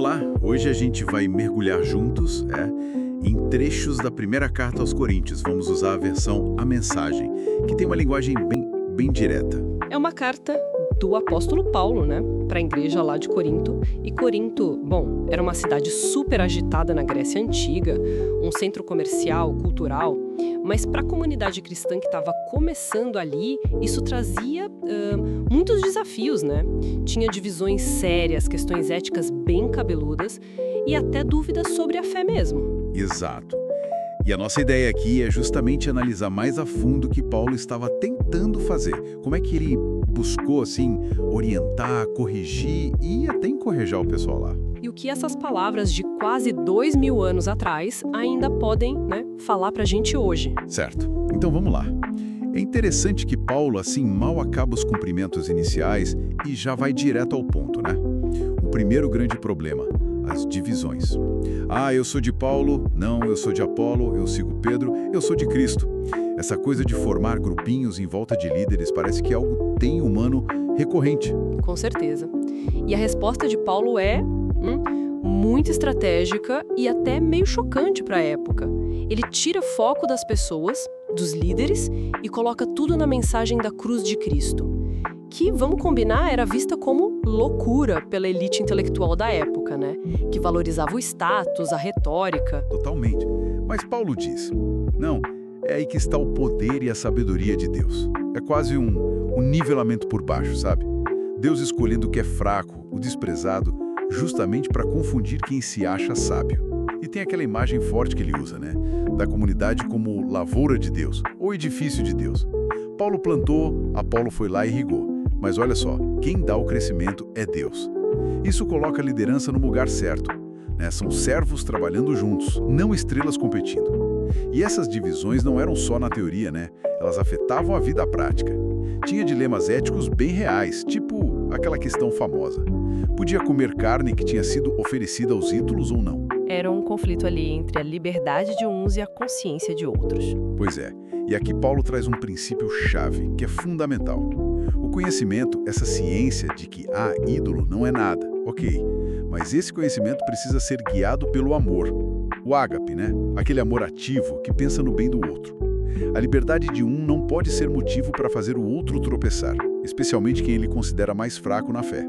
Olá, hoje a gente vai mergulhar juntos em trechos da primeira carta aos Coríntios. Vamos usar a versão A Mensagem, que tem uma linguagem bem direta. É uma carta do apóstolo Paulo, para a igreja lá de Corinto. E Corinto, era uma cidade super agitada na Grécia Antiga, um centro comercial, cultural, mas para a comunidade cristã que estava começando ali, isso trazia muitos desafios, Tinha divisões sérias, questões éticas bem cabeludas e até dúvidas sobre a fé mesmo. Exato. E a nossa ideia aqui é justamente analisar mais a fundo o que Paulo estava tentando fazer. Como é que ele buscou, orientar, corrigir e até encorajar o pessoal lá. E o que essas palavras de quase 2000 anos atrás ainda podem, falar pra gente hoje. Certo. Então vamos lá. É interessante que Paulo, mal acaba os cumprimentos iniciais e já vai direto ao ponto, O primeiro grande problema, as divisões. Eu sou de Paulo, não, eu sou de Apolo, eu sigo Pedro, eu sou de Cristo. Essa coisa de formar grupinhos em volta de líderes parece que é algo bem humano recorrente. Com certeza. E a resposta de Paulo é muito estratégica e até meio chocante para a época. Ele tira foco das pessoas, dos líderes, e coloca tudo na mensagem da cruz de Cristo, que, vamos combinar, era vista como loucura pela elite intelectual da época, que valorizava o status, a retórica. Totalmente. Mas Paulo diz, não, é aí que está o poder e a sabedoria de Deus. É quase um nivelamento por baixo, sabe? Deus escolhendo o que é fraco, o desprezado, justamente para confundir quem se acha sábio. E tem aquela imagem forte que ele usa, da comunidade como lavoura de Deus, ou edifício de Deus. Paulo plantou, Apolo foi lá e irrigou. Mas olha só, quem dá o crescimento é Deus. Isso coloca a liderança no lugar certo. São servos trabalhando juntos, não estrelas competindo. E essas divisões não eram só na teoria, Elas afetavam a vida prática. Tinha dilemas éticos bem reais, tipo aquela questão famosa. Podia comer carne que tinha sido oferecida aos ídolos ou não? Era um conflito ali entre a liberdade de uns e a consciência de outros. Pois é. E aqui Paulo traz um princípio-chave, que é fundamental. O conhecimento, essa ciência de que ídolo não é nada, ok. Mas esse conhecimento precisa ser guiado pelo amor. O ágape, Aquele amor ativo que pensa no bem do outro. A liberdade de um não pode ser motivo para fazer o outro tropeçar, especialmente quem ele considera mais fraco na fé.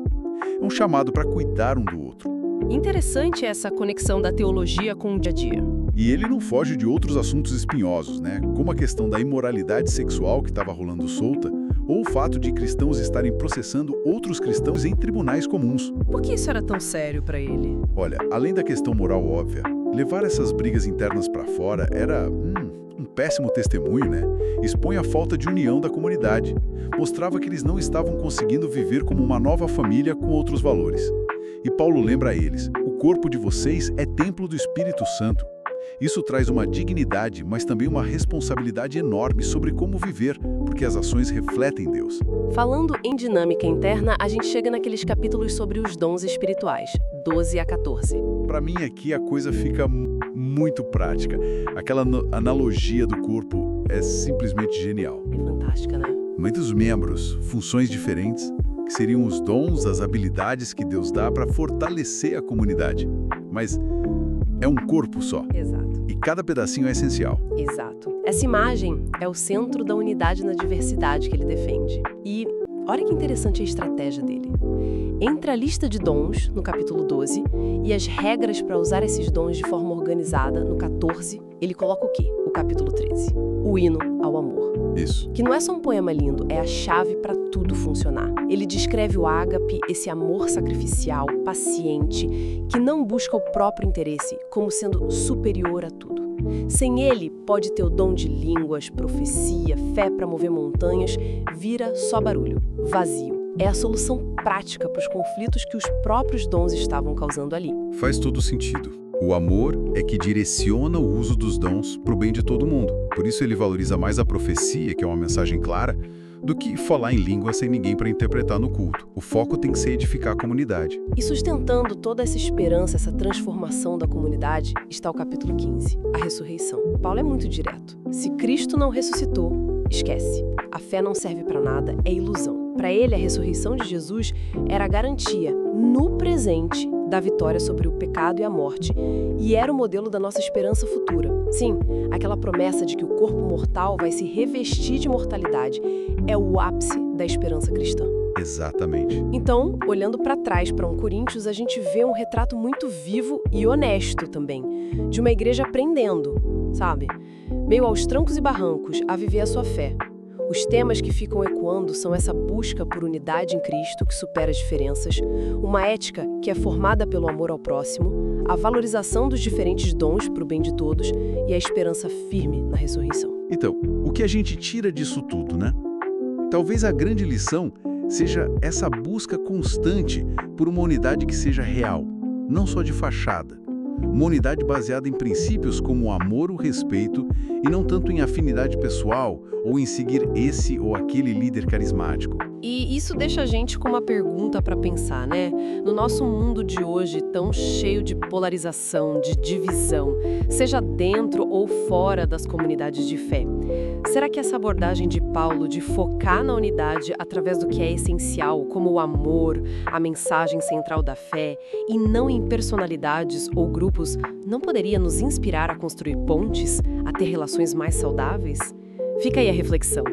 É um chamado para cuidar um do outro. Interessante essa conexão da teologia com o dia a dia. E ele não foge de outros assuntos espinhosos, como a questão da imoralidade sexual que estava rolando solta, ou o fato de cristãos estarem processando outros cristãos em tribunais comuns. Por que isso era tão sério para ele? Olha, além da questão moral óbvia, levar essas brigas internas para fora era um péssimo testemunho, Expõe a falta de união da comunidade. Mostrava que eles não estavam conseguindo viver como uma nova família com outros valores. E Paulo lembra a eles, o corpo de vocês é templo do Espírito Santo. Isso traz uma dignidade, mas também uma responsabilidade enorme sobre como viver, porque as ações refletem Deus. Falando em dinâmica interna, a gente chega naqueles capítulos sobre os dons espirituais, 12 a 14. Para mim aqui a coisa fica muito prática. Aquela analogia do corpo é simplesmente genial. É fantástica, Muitos membros, funções diferentes, que seriam os dons, as habilidades que Deus dá para fortalecer a comunidade. Mas é um corpo só. Exato. E cada pedacinho é essencial. Exato. Essa imagem é o centro da unidade na diversidade que ele defende. E olha que interessante a estratégia dele. Entre a lista de dons, no capítulo 12, e as regras para usar esses dons de forma organizada, no 14, ele coloca o quê? O capítulo 13. O hino ao amor. Isso. Que não é só um poema lindo, é a chave para tudo funcionar. Ele descreve o ágape, esse amor sacrificial, paciente, que não busca o próprio interesse, como sendo superior a tudo. Sem ele, pode ter o dom de línguas, profecia, fé para mover montanhas, vira só barulho, vazio. É a solução prática para os conflitos que os próprios dons estavam causando ali. Faz todo sentido. O amor é que direciona o uso dos dons para o bem de todo mundo. Por isso ele valoriza mais a profecia, que é uma mensagem clara, do que falar em língua sem ninguém para interpretar no culto. O foco tem que ser edificar a comunidade. E sustentando toda essa esperança, essa transformação da comunidade, está o capítulo 15, a ressurreição. Paulo é muito direto. Se Cristo não ressuscitou, esquece. A fé não serve para nada, é ilusão. Para ele, a ressurreição de Jesus era a garantia, no presente, da vitória sobre o pecado e a morte, e era o modelo da nossa esperança futura. Sim, aquela promessa de que o corpo mortal vai se revestir de mortalidade é o ápice da esperança cristã. Exatamente. Então, olhando para trás para 1 Coríntios, a gente vê um retrato muito vivo e honesto também, de uma igreja aprendendo, sabe? Meio aos trancos e barrancos, a viver a sua fé. Os temas que ficam ecoando são essa busca por unidade em Cristo que supera as diferenças, uma ética que é formada pelo amor ao próximo, a valorização dos diferentes dons para o bem de todos e a esperança firme na ressurreição. Então, o que a gente tira disso tudo, né? Talvez a grande lição seja essa busca constante por uma unidade que seja real, não só de fachada. Uma unidade baseada em princípios como o amor, o respeito, e não tanto em afinidade pessoal ou em seguir esse ou aquele líder carismático. E isso deixa a gente com uma pergunta para pensar, né? No nosso mundo de hoje, tão cheio de polarização, de divisão, seja dentro ou fora das comunidades de fé, será que essa abordagem de Paulo de focar na unidade através do que é essencial, como o amor, a mensagem central da fé, e não em personalidades ou grupos, não poderia nos inspirar a construir pontes, a ter relações mais saudáveis? Fica aí a reflexão.